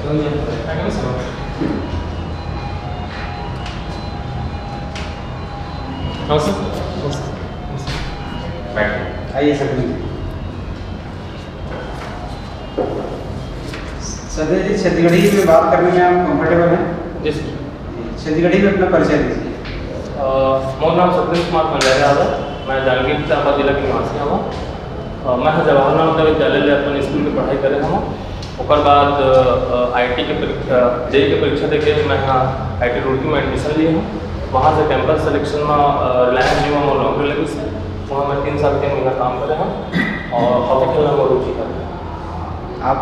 आइए सर। सदर जी, छत्तीसगढ़ी में बात करने में आप कंफर्टेबल हैं? जी सर। छत्तीसगढ़ी में अपना परिचय दीजिए। मोर नाम सतीश कुमार पंजाबी है। मैं जांजगीर चांपा जिला के निवासी हूँ। मैं जवाहरलाल नेहरू विद्यालय अपन स्कूल की पढ़ाई करे हूँ। ओकर बाद IIT के JEE के परीक्षा देके मैं यहाँ IIT रुड़की में एडमिशन लिए हूँ। वहाँ से कैंपस सिलेक्शन में रिलायंस जियो में नौकरी लगी से वहाँ मैं 3 साल के महीना काम करे हैं और हॉकी खेलने में रुचि है। आप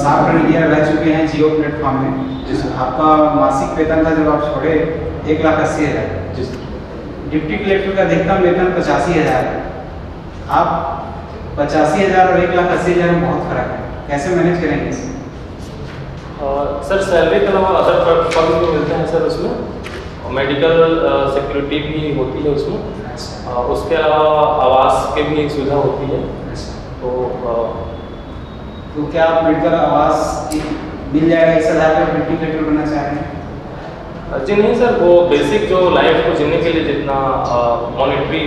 7 ईयर रह चुके हैं जियो प्लेटफॉर्म में। जिस आपका मासिक वेतन था जब आप छोड़े 1,80,000। जिस डिप्टी कलेक्टर का अधिकतम वेतन 85,000 है। आप 85,000 और 1,80,000 में बहुत फर्क है, कैसे मैनेज करेंगे इसे? सर सैलरी के अलावा अदर पर्क भी मिलते हैं सर उसमें, और मेडिकल सिक्योरिटी भी होती है उसमें। उसके अलावा आवास के भी सुविधा होती है। तो क्या आप मेडिकल आवास मिल जाएगा इस आधार पर डिप्टी कलेक्टर बनना चाह रहे हैं? जी नहीं सर, वो बेसिक जो लाइफ को जीने के लिए जितना मॉनिटरी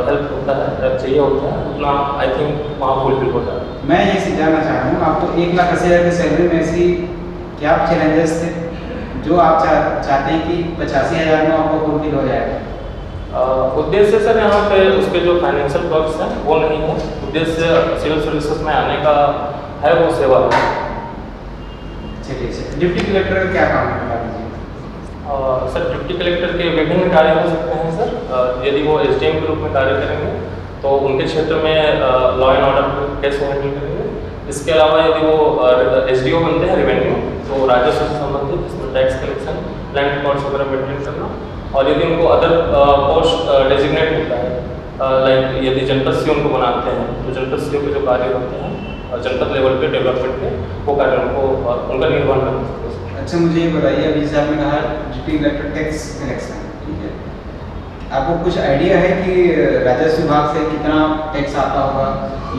हेल्प होता है, चाहिए होता है, उतना आई थिंक वहाँ फुलफिल होता है। मैं ये जानना चाह रहा हूँ, आपको 1,80,000 की सैलरी में ऐसी क्या चैलेंजेस थे जो आप चाहते हैं कि 85,000 में आपको फुलफिल हो जाएगा? उद्देश्य सर यहाँ पे उसके जो फाइनेंशियल वर्क्स हैं वो नहीं है। उद्देश्य सिविल सर्विसेज में आने का है, वो सेवा है। चलिए सर, डिप्टी कलेक्टर का क्या काम है बता दीजिए। सर डिप्टी कलेक्टर के विभिन्न कार्य हो सकते हैं सर। यदि वो SDM के रूप में कार्य करेंगे तो उनके क्षेत्र में law and order case handle करेंगे। इसके अलावा यदि वो SDO बनते हैं रेवेन्यू, तो राजस्व से संबंधित जिसमें टैक्स कलेक्शन, लैंड रिकॉर्ड्स वगैरह मेंटेन करना। और यदि उनको अदर पोस्ट डेजिग्नेट होता है, लाइक यदि जनपद CO उनको बनाते हैं तो जनपद CO के जो कार्य होते हैं जनपद लेवल पे डेवलपमेंट के, वो कार्य उनको उनका निर्वहन करना। अच्छा, मुझे ये बताइए, अभी जैसे आपने कहा डिप्टी कलेक्टर टैक्स कलेक्शन, ठीक है, आपको कुछ आइडिया है कि राजस्व विभाग से कितना टैक्स आता होगा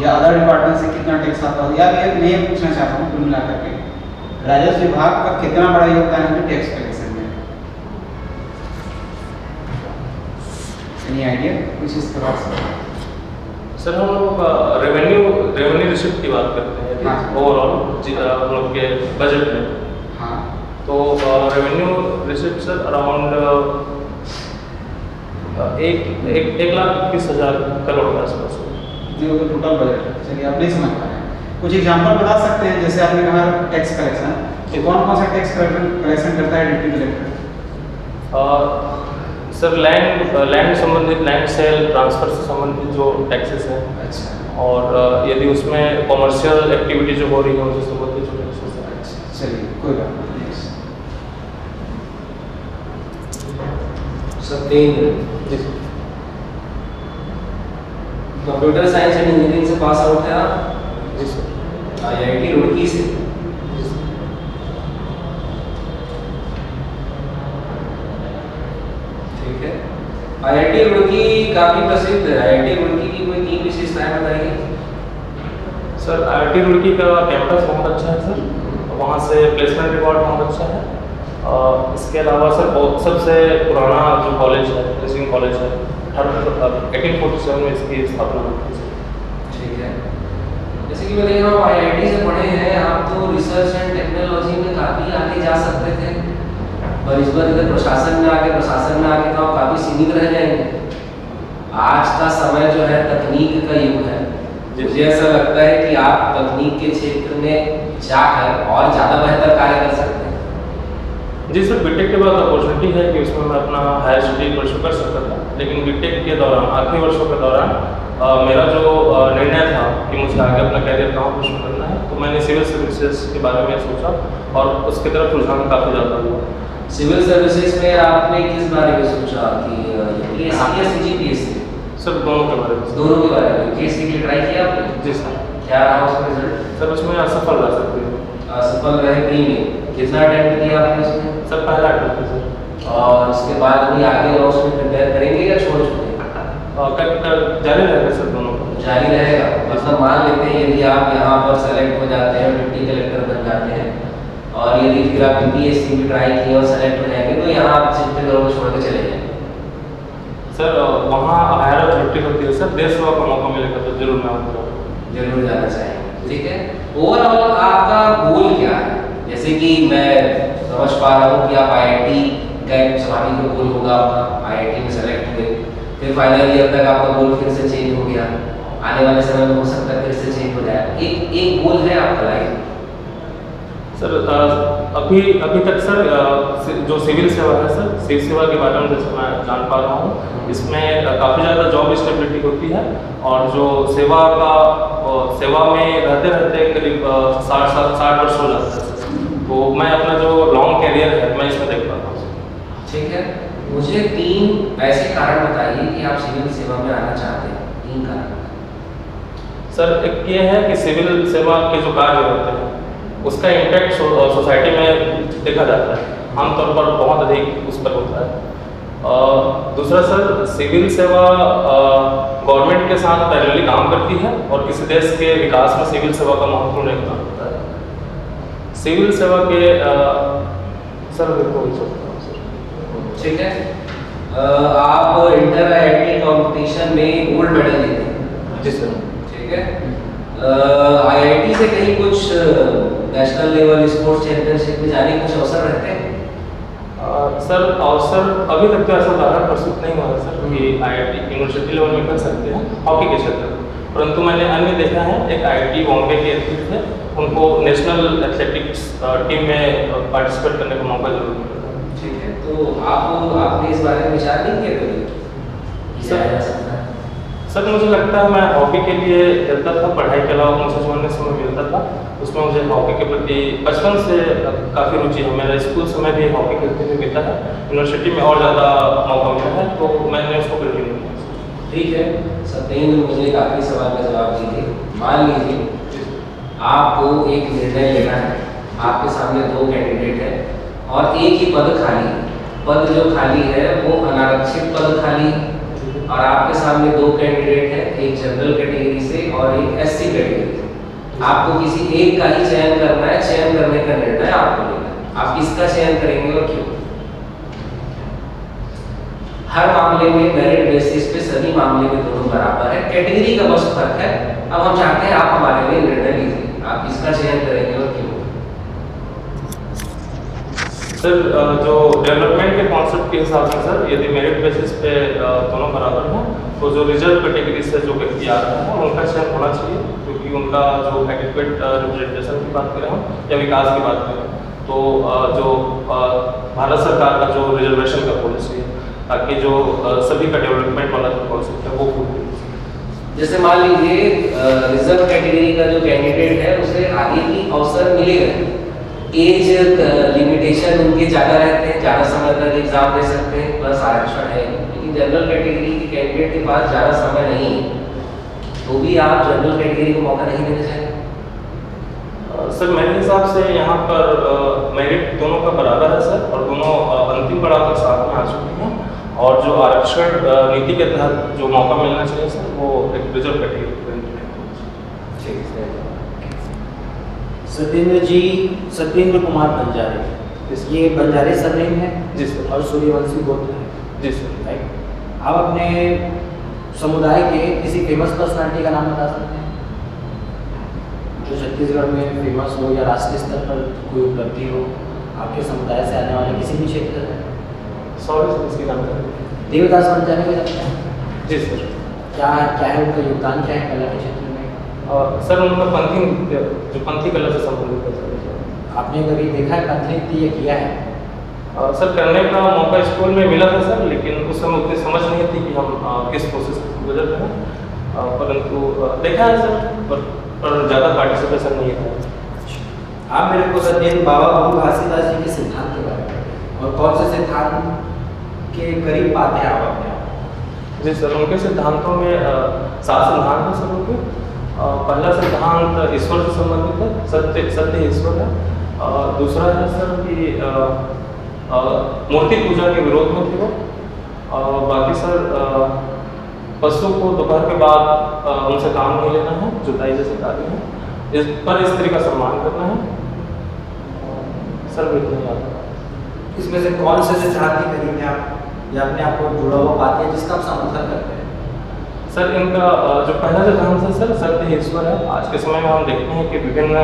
या अदर डिपार्टमेंट से कितना टैक्स आता होगा? या मैं ये पूछना चाहता हूँ कुल मिलाकर के राजस्व विभाग का कितना बड़ा योगदान है टैक्स कलेक्शन में? एनी आइडिया कुछ इस तरह से? सर हम लोग रेवेन्यू रिसिप्ट की बात करते हैं ओवरऑल हम लोग के बजट में। हाँ, तो revenue receipt sir around 1,20,000 crore के आसपास है। जो टोटल बजट है। चलिए, आप नहीं समझ पा रहे हैं, कुछ एग्जांपल बता सकते हैं? जैसे आपने कहा टैक्स कलेक्शन, तो कौन कौन सा टैक्स कलेक्शन करता है डिप्टी कलेक्टर? सर लैंड संबंधित, लैंड सेल ट्रांसफर से संबंधित जो टैक्सेस हैं। अच्छा। और यदि उसमें कॉमर्शियल एक्टिविटी जो हो रही है उससे संबंधित जो टैक्सेस हैं। चलिए, कोई बात नहीं। कंप्यूटर साइंस एंड इंजीनियरिंग से पास आउट है आप? जी सर। IIT रुड़की से? ठीक है। IIT रुड़की काफ़ी प्रसिद्ध है। IIT रुड़की की कोई 3 विशेषताएं बताइए। सर IIT रुड़की का कैंपस बहुत अच्छा है सर, वहाँ से प्लेसमेंट रिकॉर्ड बहुत अच्छा है। इसके अलावा सर सबसे पुराना जो कॉलेज है, नर्सिंग कॉलेज है, 1847 में इसकी स्थापना हुई थी। ठीक है। जैसे कि मैं देख रहा हूँ IIT से पढ़े हैं आप, तो रिसर्च एंड टेक्नोलॉजी में काफ़ी आगे जा सकते थे, और इस बार इधर प्रशासन में आके तो आप काफ़ी सीमित रह जाएंगे। आज का समय जो है तकनीक का युग है। मुझे ऐसा लगता है कि आप तकनीक के क्षेत्र में जाकर और ज़्यादा बेहतर कार्य कर सकते हैं। जी सर, बीटेक के बाद अपॉर्चुनिटी है कि उसमें मैं अपना हायर स्टडी परस्यू कर सकता था, लेकिन बीटेक के दौरान आखिरी वर्षों के दौरान मेरा जो निर्णय था कि मुझे आगे अपना कैरियर कहाँ परस्यू करना है, तो मैंने सिविल सर्विसेज के बारे में सोचा और उसकी तरफ रुझान काफ़ी ज़्यादा हुआ। सिविल सर्विसेज में आपने किस बारे में सोचा कि UPSC या CGPSC? सर दोनों के बारे में। दोनों के बारे में। UPSC के लिए ट्राई किया आपने? जी सर। क्या रहा उसका रिजल्ट? सर उसमें असफल रह सकते हैं। असफल रहे प्री में। कितना अटेम्प्ट किया आपने उसमें? सर पहला अटेम्प्ट है सर। और उसके बाद अभी आगे और उसमें प्रिपेयर करेंगे या छोड़ चुके? जारी रहेगा सर दोनों का। जारी रहेगा। मतलब मान लेते हैं यदि आप यहाँ पर सेलेक्ट हो जाते हैं, डिप्टी कलेक्टर बन जाते हैं, और यदि फिर आप यूपीएससी भी ट्राई किए और सेलेक्ट हो जाएंगे तो यहाँ आप चिंता करो छोड़ के चले जाएंगे। सर वहाँ हायर अथॉरिटी होती है सर, देश सेवा का मौका मिलेगा तो जरूर मैं आऊँगा। जरूर जाना चाहेंगे, ठीक है। ओवरऑल आपका गोल क्या है? जैसे कि मैं समझ पा रहा हूँ कि आप आईआईटी का एक स्वाभाविक गोल होगा आपका, आईआईटी में सेलेक्ट हुए, फिर फाइनल ईयर तक आपका गोल फिर से चेंज हो गया, आने वाले समय में हो सकता है फिर से चेंज हो जाए। एक गोल है आपका लाइफ? सर अभी तक सर जो सिविल सेवा है सर, सिविल सेवा के बारे में जैसे मैं जान पा रहा हूँ, इसमें काफ़ी ज़्यादा जॉब स्टेबिलिटी होती है और जो सेवा में रहते रहते करीब 60 वर्ष हो जाता है सर। तो मैं अपना जो लॉन्ग कैरियर है मैं इसमें देख पाता हूँ। ठीक है, मुझे 3 ऐसे कारण बताइए कि आप सिविल सेवा में आना चाहते हैं। 3 कारण। सर एक ये है कि सिविल सेवा के जो कार्य होते हैं उसका इम्पैक्ट सोसाइटी में देखा जाता है, आमतौर पर बहुत अधिक उस पर होता है। दूसरा सर, सिविल सेवा गवर्नमेंट के साथ पैरेलली काम करती है और किसी देश के विकास में सिविल सेवा का महत्वपूर्ण योगदान होता है। सिविल सेवा के सर देखो ठीक है, आप इंटर आईआईटी कंपटीशन में गोल्ड मेडल जीते हैं। जी सर। ठीक है, आईआईटी से कहीं कुछ नेशनल लेवल स्पोर्ट्स चैंपियनशिप में जाने के कुछ अवसर रहते हैं? सर अवसर अभी तक तो ऐसा उदाहरण प्रस्तुत नहीं हुआ है सर कि आईआईटी यूनिवर्सिटी लेवल में कर सकते हैं हॉकी के क्षेत्र में, परंतु मैंने अन्य देखा है। एक आईआईटी बॉम्बे के एथलीट थे, उनको नेशनल एथलेटिक्स टीम में पार्टिसिपेट करने का मौका जरूर मिला। ठीक है, तो आपने इस बारे में विचार नहीं किया कभी? सर मुझे लगता है मैं हॉकी के लिए खेलता था, पढ़ाई के अलावा मुझे जो अन्य समय मिलता था उसमें मुझे हॉकी के प्रति बचपन से काफ़ी रुचि है। मेरा स्कूल समय भी हॉकी खेलते हुए बीता है, यूनिवर्सिटी में और ज़्यादा मौका मिला है तो मैंने उसको कंटिन्यू किया। ठीक है सत्येंद्र, मुझे एक आखिरी सवाल का जवाब दीजिए। मान लीजिए आपको एक निर्णय लेना है, आपके सामने 2 कैंडिडेट हैं और एक ही पद खाली है। पद जो खाली है वो अनारक्षित पद खाली है और आपके सामने 2 कैंडिडेट हैं, एक जनरल कैटेगरी से और एक एससी कैटेगरी से। आपको किसी एक का ही चयन करना है, चयन करने का निर्णय आपको लेना है। आप किसका चयन करेंगे और क्यों? हर मामले में मेरिट बेसिस पे सभी मामले में दोनों बराबर है, कैटेगरी का बस फर्क है। अब हम चाहते हैं आप हमारे लिए निर्णय लीजिए, आप किसका चयन करेंगे और क्यों? सर जो डेवलपमेंट के कॉन्सेप्ट के हिसाब से सर, यदि मेरिट बेसिस पे दोनों बराबर हैं तो जो रिजर्व कैटेगरी से जो व्यक्ति आ रहे हैं उनका चयन होना चाहिए, क्योंकि उनका जो एडिक्वेट रिप्रेजेंटेशन की बात करें हम या विकास की बात करें तो जो भारत सरकार का जो रिजर्वेशन का पॉलिसी है ताकि जो सभी का डेवलपमेंट वाला जो कॉन्सेप्ट है वो फुल। जैसे मान लीजिए रिजर्व कैटेगरी का जो कैंडिडेट है उसे आगे भी अवसर मिलेगा, एज लिमिटेशन उनके ज़्यादा रहते हैं, ज़्यादा समय तक एग्जाम दे सकते हैं, प्लस आरक्षण है। लेकिन जनरल कैटेगरी के कैंडिडेट के पास ज़्यादा समय नहीं है, तो भी आप जनरल कैटेगरी को मौका नहीं देना चाहेंगे? सर मेरे हिसाब से यहाँ पर मेरिट दोनों का बराबर है सर, और दोनों अंतिम पड़ाव तक साथ में आ चुके हैं और जो आरक्षण नीति के तहत जो मौका मिलना चाहिए सर वो एक रिजर्व कैटेगरी को ठीक है। सत्येंद्र जी, सत्येंद्र कुमार बंजारे, ये बंजारे सरनेम है जी सर, और सूर्यवंशी गोत्र है जी सर। राइट। आप अपने समुदाय के किसी फेमस पर्सनालिटी का नाम बता सकते हैं जो छत्तीसगढ़ में फेमस हो या राष्ट्रीय स्तर पर कोई उपलब्धि हो आपके समुदाय से आने वाले किसी भी क्षेत्र में? सॉरी सर, इसकी नाम देवदास बंजारे को जानते हैं? जी सर। क्या है उनका योगदान, क्या है कला के क्षेत्र में? सर उनका पंथी नृत्य जो पंथी कला से संबंधित है सर। आपने कभी देखा है पंथी नृत्य किया है? सर करने का मौका स्कूल में मिला था सर, लेकिन उस समय उतनी समझ नहीं थी कि हम किस प्रोसेस से गुजर रहे हैं, परंतु देखा है सर, पर ज़्यादा पार्टिसिपेशन नहीं था। आप मेरे को सत्येंद्र बाबा गुरु घासीदास जी के सिद्धांत के बारे में और कौन से सिद्धांत के करीब पाते हैं आप अपने आप? जी सर, उनके सिद्धांतों में 7 सिद्धांत हैं सर उनके। पहला सिद्धांत ईश्वर से संबंधित है, सत्य ईश्वर है। दूसरा है सर कि मूर्ति पूजा के विरोध में थे वो। बाकी सर पशु को दोपहर के बाद उनसे काम नहीं लेना है, जुताई जैसे कार्य है, इस पर स्त्री का सम्मान करना है। सर बिल्कुल नहीं आता। इसमें से कौन से सिद्धांत की करीब है आप या अपने आप को जुड़ा हुआ पाते हैं जिसका आप समर्थन करते हैं? सर इनका जो पहला सिद्धांत है सर सत्य ही ईश्वर है। आज के समय में हम देखते हैं कि विभिन्न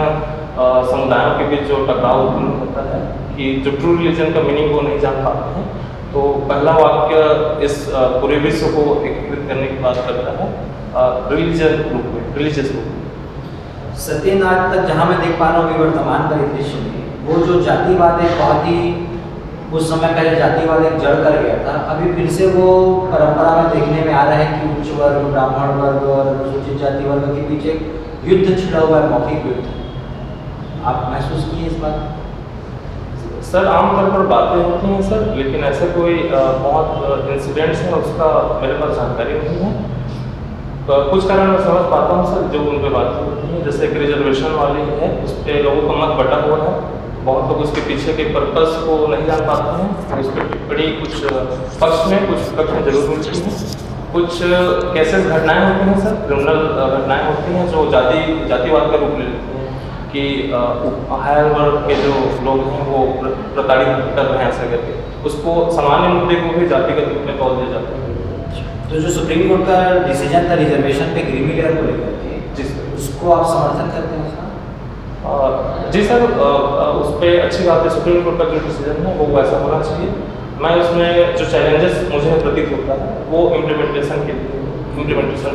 समुदायों के बीच जो टकराव उत्पन्न होता है कि जो ट्रू रिलीजन का मीनिंग वो नहीं जान पाते हैं, तो पहला वाक्य इस पूरे विश्व को एकीकृत करने की बात करता है रिलीजियस रूप में। सत्यनाथ तक जहाँ मैं देख पा रहा हूँ वर्तमान परिदृश्य में वो जो जातिवाद एक बहुत ही उस समय पहले जातिवाद एक जड़ कर गया था, अभी फिर से वो परंपरा में देखने में आ रहा है कि उच्च वर्ग, ब्राह्मण वर्ग और अनुसूचित जाति वर्ग के बीच एक युद्ध छिड़ा हुआ है, मौखिक युद्ध। आप महसूस किए इस बात? सर आमतौर पर बातें होती हैं सर, लेकिन ऐसे कोई बहुत इंसिडेंट्स हैं उसका मेरे पास जानकारी नहीं है। तो कुछ कारण मैं समझ पाता हूँ सर जो उन पर बातें होती हैं, जैसे कि रिजर्वेशन वाली है उस पर लोगों का मत बटा हुआ है, बहुत लोग उसके पीछे के पर्पस को नहीं जान पाते हैं। उस पर टिप्पणी कुछ पक्ष में कुछ पक्ष में जरूर मिलती है। कुछ केसेस घटनाएं होती हैं सर, क्रिमिनल घटनाएं होती हैं जो जातिवाद का रूप ले लेती हैं कि हायर वर्ग के जो लोग हैं वो प्रताड़ित कर रहे हैं ऐसा करके, उसको सामान्य मुद्दे को भी जातिगत रूप में तौल दिया जाता है। तो जो सुप्रीम कोर्ट का डिसीजन था रिजर्वेशन पे क्रीमी लेयर को लेकर के, जी सर, उसको आप समर्थन करते हैं उसका? जी सर, उस पर अच्छी बात है। सुप्रीम कोर्ट का जो डिसीजन है वो वैसा होना चाहिए। मैं उसमें जो चैलेंजेस मुझे प्रतीत होता है वो इम्प्लीमेंटेशन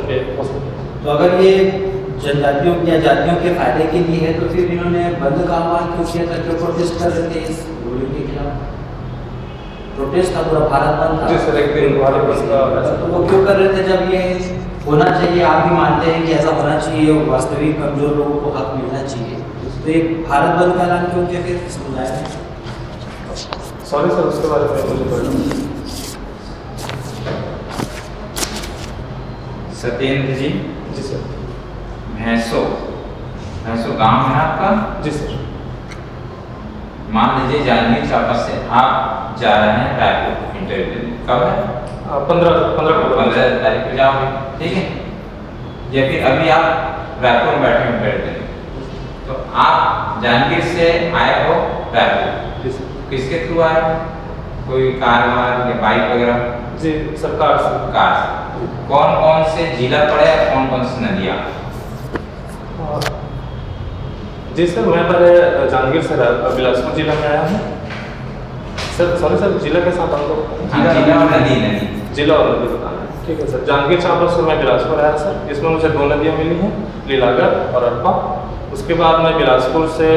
पे हो सकता है। तो अगर ये जनजातियों या जातियों के फायदे के लिए है तो फिर इन्होंने बंद का आह्वान क्यों किया था, क्यों प्रोटेस्ट कर रहे थे इस रूलिंग के खिलाफ? प्रोटेस्ट का पूरा भारत बंद था। जी सर, एक दिन भारत बंद का ऐसा तो वो क्यों कर रहे थे जब ये होना चाहिए? आप भी मानते हैं कि ऐसा होना चाहिए, वास्तविक कमजोर लोगों को हक मिलना चाहिए, तो ये भारत बंद का ऐलान क्यों किया फिर समुदाय ने? सॉरी सर, उसके बारे में मुझे पता। सत्येंद्र जी, जी सर। भैंसो गांव है आपका? जी सर। मान लीजिए जांजगीर चांपा से आप जा रहे हैं रायपुर इंटरव्यू, कब है? 15 तारीख को जाओगे, ठीक है? या फिर अभी आप रायपुर में बैठे इंटरव्यू, तो आप जांजगीर से आए हो रायपुर, किसके थ्रू आए? कोई कार वार या बाइक वगैरह? जी सरकार से। कार से। कौन कौन से जिला पड़े और कौन कौन सी नदियाँ? जी सर, मैं पहले जांजगीर से बिलासपुर जिला में आया हूँ सर। सॉरी सर, जिला के साथ आपको जिला और नदी जिला और नदी बताना है, ठीक है सर। जांजगीर चांपा से मैं बिलासपुर आया सर, इसमें मुझे 2 नदियाँ मिली हैं, लीलागर और अरपा। उसके बाद मैं बिलासपुर से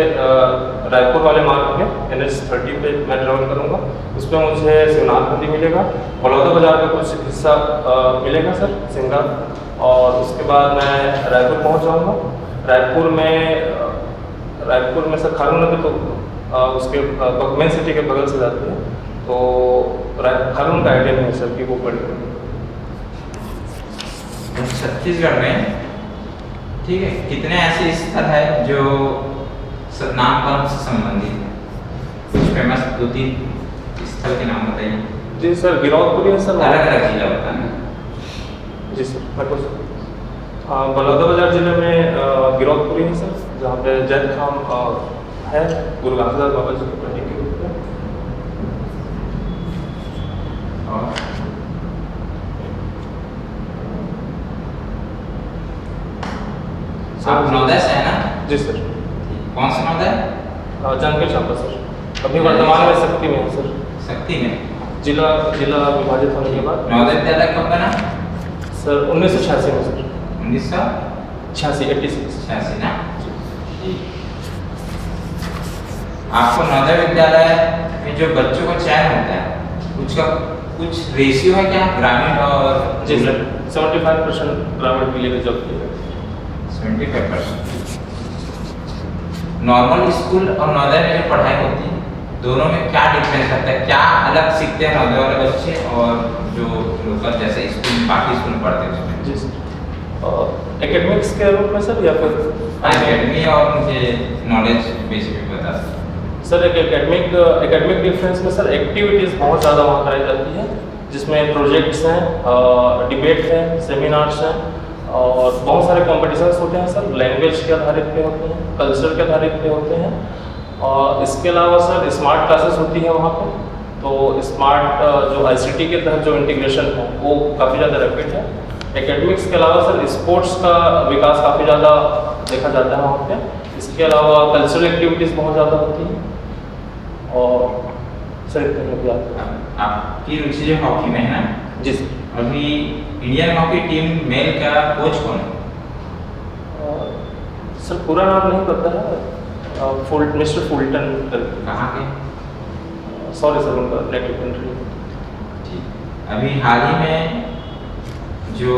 रायपुर वाले मार्ग पे NH30 पे मैं ट्रेवल करूँगा, उस पर मुझे शिवनाथ नदी मिलेगा, बलौदा बाजार का कुछ हिस्सा मिलेगा सर, सिंगा, और उसके बाद मैं रायपुर पहुँच जाऊँगा। रायपुर में सर खारून नदी तो उसके मेन सिटी के बगल से जाती है, तो खारून का आइडिया नहीं है सर कि वो बड़ी छत्तीसगढ़ में, ठीक है, कितने ऐसे स्थल है जो नामकरण से संबंधित है? कुछ फेमस 2-3 स्थल के नाम बताइए। जी सर, गिरौदपुरी है सर, अलग अलग जिला बताना। जी सर, मैं कुछ बलौदाबाजार जिले में गिरौदपुरी है सर, जहाँ पे जैन खाम है, गुरु घासीदास बाबा जी के प्रतीक के रूप में। और आप नौदय से है ना? जी सर। कौन सा नौदय? जांजगीर चांपा सर, अभी वर्तमान में शक्ति में है सर। शक्ति में? जिला विभाजित होने के बाद। नवोदय विद्यालय कब बना? सर 1986 में सर। 1986 ना? जी। आपको नवोदय विद्यालय में जो बच्चों का चयन होता है उसका कुछ रेशियो है क्या, ग्रामीण और? जी सर, 75% ग्रामीण के लिए रिजर्व किया है। 75%। नॉर्मल स्कूल और नवोदय में जो पढ़ाई होती है दोनों में क्या डिफरेंस रहता है? क्या अलग सीखते हैं नवोदय वाले बच्चे और जो लोकल जैसे स्कूल बाकी स्कूल में पढ़ते हैं उसमें? जी सर, एकेडमिक्स के रूप में सर, या फिर एकेडमी और मुझे नॉलेज बेसिक भी बता सकते सर? एकेडमिक डिफरेंस में सर एक्टिविटीज़ बहुत ज़्यादा वहाँ कराई जाती है, जिसमें प्रोजेक्ट्स हैं, डिबेट है, सेमिनार्स हैं, और बहुत सारे कॉम्पिटिशन्स होते हैं सर, लैंग्वेज के आधारित पे होते हैं, कल्चर के आधारित पे होते हैं, और इसके अलावा सर स्मार्ट क्लासेस होती है वहाँ पे, तो स्मार्ट जो ICT के तहत जो इंटीग्रेशन है वो काफ़ी ज़्यादा रैपिड है। एकेडमिक्स के अलावा सर स्पोर्ट्स का विकास काफ़ी ज़्यादा देखा जाता है वहाँ पे। इसके अलावा कल्चरल एक्टिविटीज़ बहुत ज़्यादा होती हैं। और सर इतने में भी आता है। आपकी रुचि जो हॉकी में है ना, जी सर। अभी इंडियन हॉकी टीम मेल का कोच कौन है? सर पूरा नाम नहीं पता है, मिस्टर फुलटन करके। कहाँ के? सॉरी सर, उनका नेटिव कंट्री। ठीक। अभी हाल ही में जो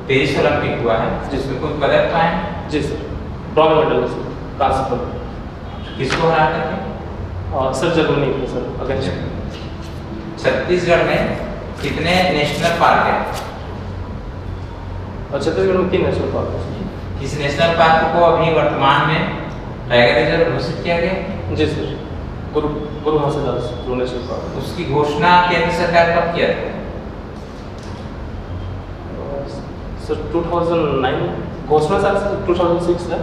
पेरिस ओलंपिक हुआ है जिसमें कोई पदक पाए हैं? जी सर, ब्रॉन्ज मेडल सर, कांस्य पदक। किसको हरा करके? सर जर्मनी के सर अगेंस्ट। छत्तीसगढ़ में कितने नेशनल पार्क है? छत्तीसगढ़ में 3 नेशनल पार्क है। किस नेशनल पार्क को अभी वर्तमान में टाइगर रिजर्व घोषित किया गया? जी सर, गुरु घासीदास जो नेशनल पार्क। उसकी घोषणा केंद्र सरकार कब किया था? सर 2009 घोषणा सर 2006 है।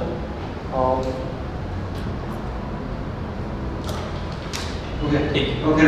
ओके ठीक। ओके